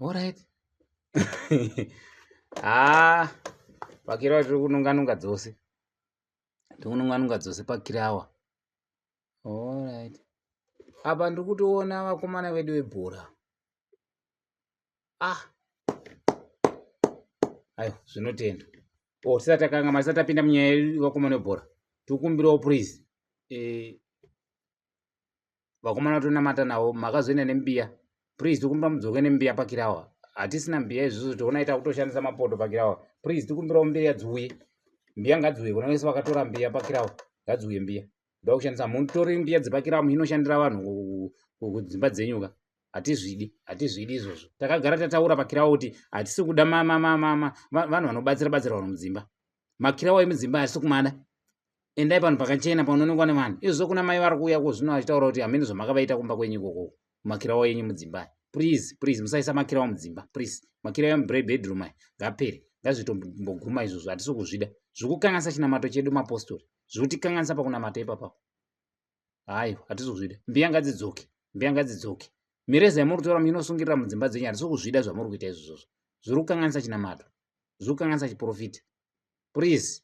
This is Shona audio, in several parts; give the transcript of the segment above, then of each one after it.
All right. Ah, pakirawa tiri kununga dzose. Tikununga dzose pakirawa. All right. Apa ndiri kutoona vakomana vedu vebhora. Ayo, zvinotenda. Tisati takanga masati tapinda munyaya yevakomana vebhora. Tikumbirawo please. Vakomana vatonamata navo makazoenda nembiya. Please tikumbira mudzoke nembiya pakirawa. Hatisina mbiya izvozvo toona ita kutoshandisa mapoto pakirawa. Please tikumbirawo mbiya dziuye. Mbiya ngadziuye kuna vese vakatora mbiya pakirawa. Ngadziuye mbiya. Ndoda kushandisa mutori mbiya dzepakirawa munoshandira vanhu kudzimba dzenyuka. Hatizvidi izvozvo. Takagara tataura pakirawa kuti hatisi kuda vanhu vanobatsira vanhu mudzimba. Makirawa emudzimba hatisi kumada. Endai panhu pakachena panoonekwa nevanhu. Izvo kuna mai vari kuuya zvino vachitaura kuti hamene zvamakavaita kumba kwenyu ikoko. Makirawa enyu mudzimba. Please musaisa makirawa mudzimba. Please. Makirawa bedroom aya ngapere. Ngazvitomboguma izvozvo hatisi kuzvida. Zvikukanganisa chinamato chedu mapostori. Zvikutikanganisa pakunamata ipapo. Hayo hatisi kuzvida. Mbiya ngadzidzoke. Mireza yamuri kutora munosungirira mudzimba dzenyu hatisi kuzvida zvamuri kuita izvozvo. Zviri kukanganisa chinamato. Zviri kukanganisa chiprofita. Please.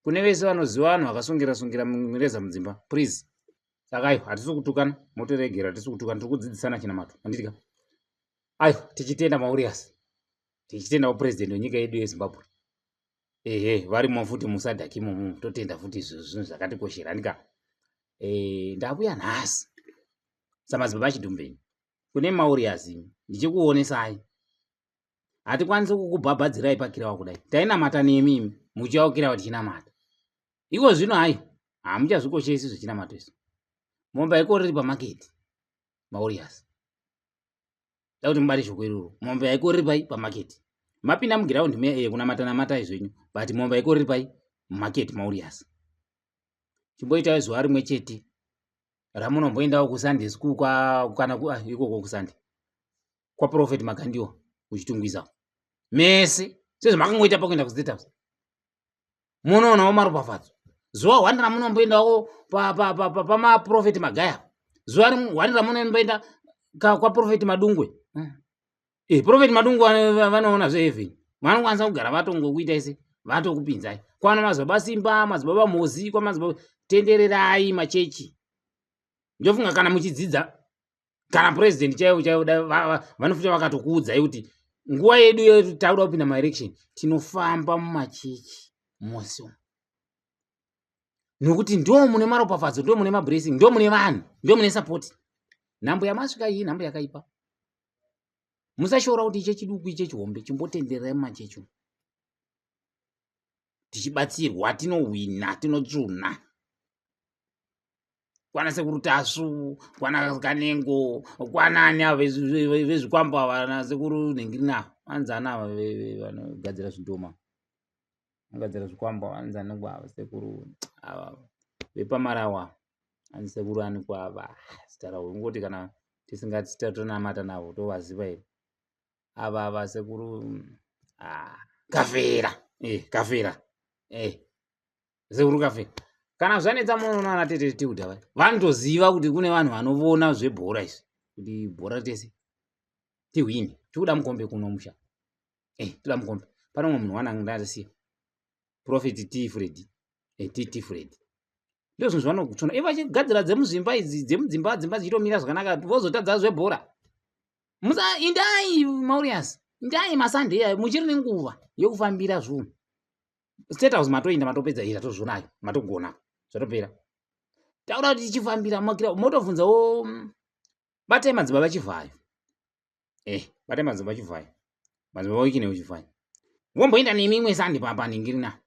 Kune vese vanoziva vanhu vakasungirira mireza mudzimba. Please. Saka ayo hatisi kutukana. Motoregera hatisi kutukana. Tiri kudzidzisana chinamato. Handitika. Ayo tichitenda Mauritius. Tichitenda president wenyika yedu yeZimbabwe. Varimo futi musadhaki imomo. Totenda futi zvinhu zvakatikoshera. Handika. Ndabuya nhasi. Samadzibaba Chidumbeni. Kune Mauritius ndichikuonesai. Hatikwanisi kukubhabhadzirai pakirawa kudai. Tainamata nemi muchiaukirawa tichinamata. Iko zvino hayo hamuchazvikoshesi zvichinamato izvo. Mombe haiko riri pamaketi Mauritius. Dauti mubate shoko iroro. Mombe haiko riri pai pamaketi. Mapinda mugiraundi kunamata izvenyu. But mombe haiko riri pai mumaketi Mauritius. Chimboitawo zuva rimwe chete ramunomboendawo kuSunday school kana ikoko kuSunday. Kwa Prophet Makandiwa kuchitungwiza. Mese sezvamakangoita pakuenda kuState House. Munoonawo maropafadzo. Zuva 1 ramunomboendawo pamaprofeti Magaya. Zuva 1 ramunomboenda kwa Prophet Madungwe. Prophet Madungwe vanoona zveheaven. Vanokwanisa kugara vatongokuita ise vatokupinzai. Kwana madzibaba Simba, madzibaba Mozi, kwa madzibaba tendererai machechi. Ndofunga kana muchidzidza kana president chaiwo vanofuta vakatokuudzai kuti nguva yedu tauda kupinda maelection tinofamba mumachechi mose. Nokuti ndo mune maropafadzo, ndo mune mablessing, ndo mune vanhu, ndo mune support. Nhambo yamasvika iyi nhambo yakaipa. Musashora kuti iche chiduku iche chihombe chimbotendererai mumachechi. Tichibatsirwa tinowina, tinotsvuna. Kwana sekuru Tasu, kwana Kanengo, kwana anya vezvikwamba vana sekuru Nengirina, anzana vanogadzira zvindoma. Vanogadzira zvikwamba vanzana kwa sekuru vepamarawa. Ani sekuru ani kwa stara ngoti kana tisingati tatonamata navo tovaziva here. Ava sekuru Kafera. Kafera. Sekuru Kafera. Kana zvanetsa munoona na tete tiuda vanotoziva kuti kune vanhu vanoona zvebhora izvi kuti bhora tese tihwini tikuda mukombe kuno musha tikuda mukombe pane umwe munhu wananga ndasiya Prophet T Fred Fred ndio zvinhu zvanokutsuna vachigadzira dzemuzimba idzi dzemuzimba dzichitomira zvakanaka vozotadza zvebhora indai Mauritius indai maSunday muchiri nenguva yokufambira zvinhu State House matoenda matopedza ira tozvonayo matogona zvotopera. Taura kuti tichifambira makira motobvunzawo batai madzibaba Chivhayo. Batai madzibaba Chivhayo. Madzibaba wikine uchivhayo. Womboenda nemimwe Sunday papa Ningirina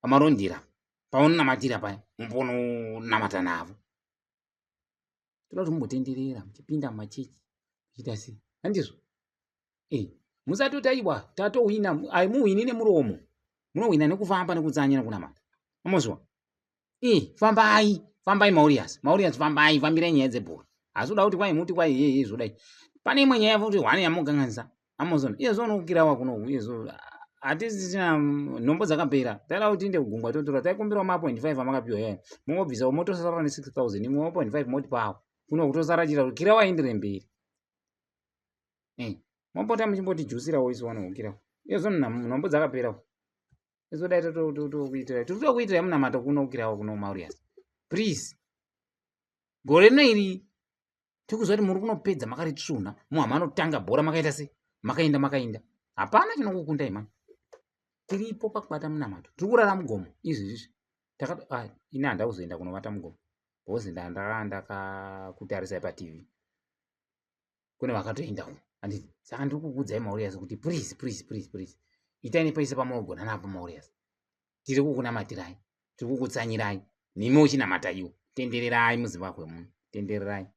pamarondira paunonamatira paya mumbonamata navo. Toda kuti mumbotenderera muchipinda mumachechi kuita sei handizvo. Musatotaiwa tatowina aimuwini nemuromo. Munowina nekufamba nekudzanya nekunamata. Amozwa? Fambai Mauritius fambai fambirai nyaya dzebhora. Asoda kuti kwai muti kwai zvodai. Pane imwe nyaya futi hwane yamuganganisa. Amazon izvo nokukirawa kuno izvo hatisina nhombo dzakapera. Taida kuti inde kugungwa totora taikumbirawo ma 0.5 amakapiwa yaya. Mungobvisa motosara ne 6000 imwe 1.5 moti pawo. Kuno kutosara chira kirawa indire mberi. Mwapota muchimbotijusirawo isu wanoukirawo izvo nhombo dzakaperawo isu dai tokuitira tiri munamato kunoukirawo kuno Mauritius please. Gore rino iri tikuzwa kuti muri kunopedza makaritsvuna muhamanotanga bhora makaita sei makainda hapana chinokukundai mani. Tiripo pakubata munamato tiri kurara mugomo izvizvi ini handida kuzoenda kunovata mugomo bhozi ndakakutarisai paTV kune vakatoendawo handiti. Saka ndiri kukuudzai Mauritius kuti please itai nepaise pamunogona napo Mauritius. Tiri kukunamatirai, tiri kukutsanyirai, nemi uchinamata iwo. Tendererai muZimbabwe muno, tendererai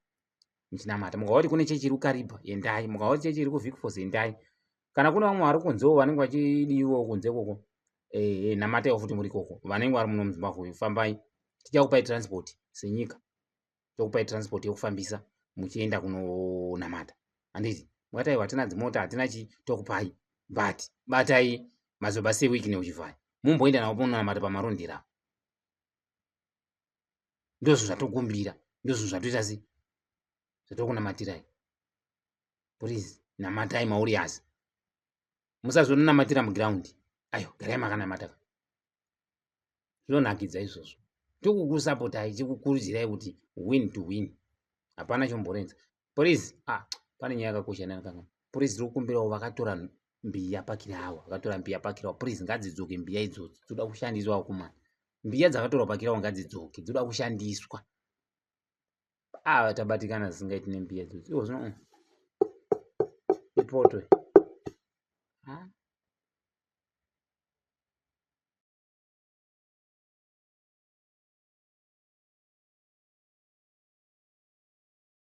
muchinamata. Mukaoti kune chechi iri kuKariba endai, mukaoti chechi iri kuVic Falls endai. Kana kuna vamwe vari kunzewo vanenge vachidiwa kunze koko namataiwo futi muri koko vanenge vari muno muZimbabwe fambai, tichakupai transport senyika, tokupai transport yokufambisa muchienda kunonamata handiti. Mukati aiwa hatina dzimota hatina chi tokupai but batai mazoba sewiki neuchivhai mumboenda navo pononamata pamarondera. Ndozvo zvatokumbira, ndozvo zvatoita sei zvatokunamatirai. Please namatai Mauritius, musazonamatira mugiraundi. Ayo garai makanamata zvinonakidza izvozvo. Tikukusapotai tikukurudzirai kuti win to win, hapana chomborenza. Please pane nyaya yakakosha nakanga. Please tiri kukumbirawo vakatora mbiya pakirawo please ngadzidzoke mbiya idzodzo dzoda kushandiswa kumana. Mbiya dzakatorwa pakirawo ngadzidzoke dzoda kushandiswa. Tabatikana zisingaiti nembiya idzodzo iwo zvino ipoto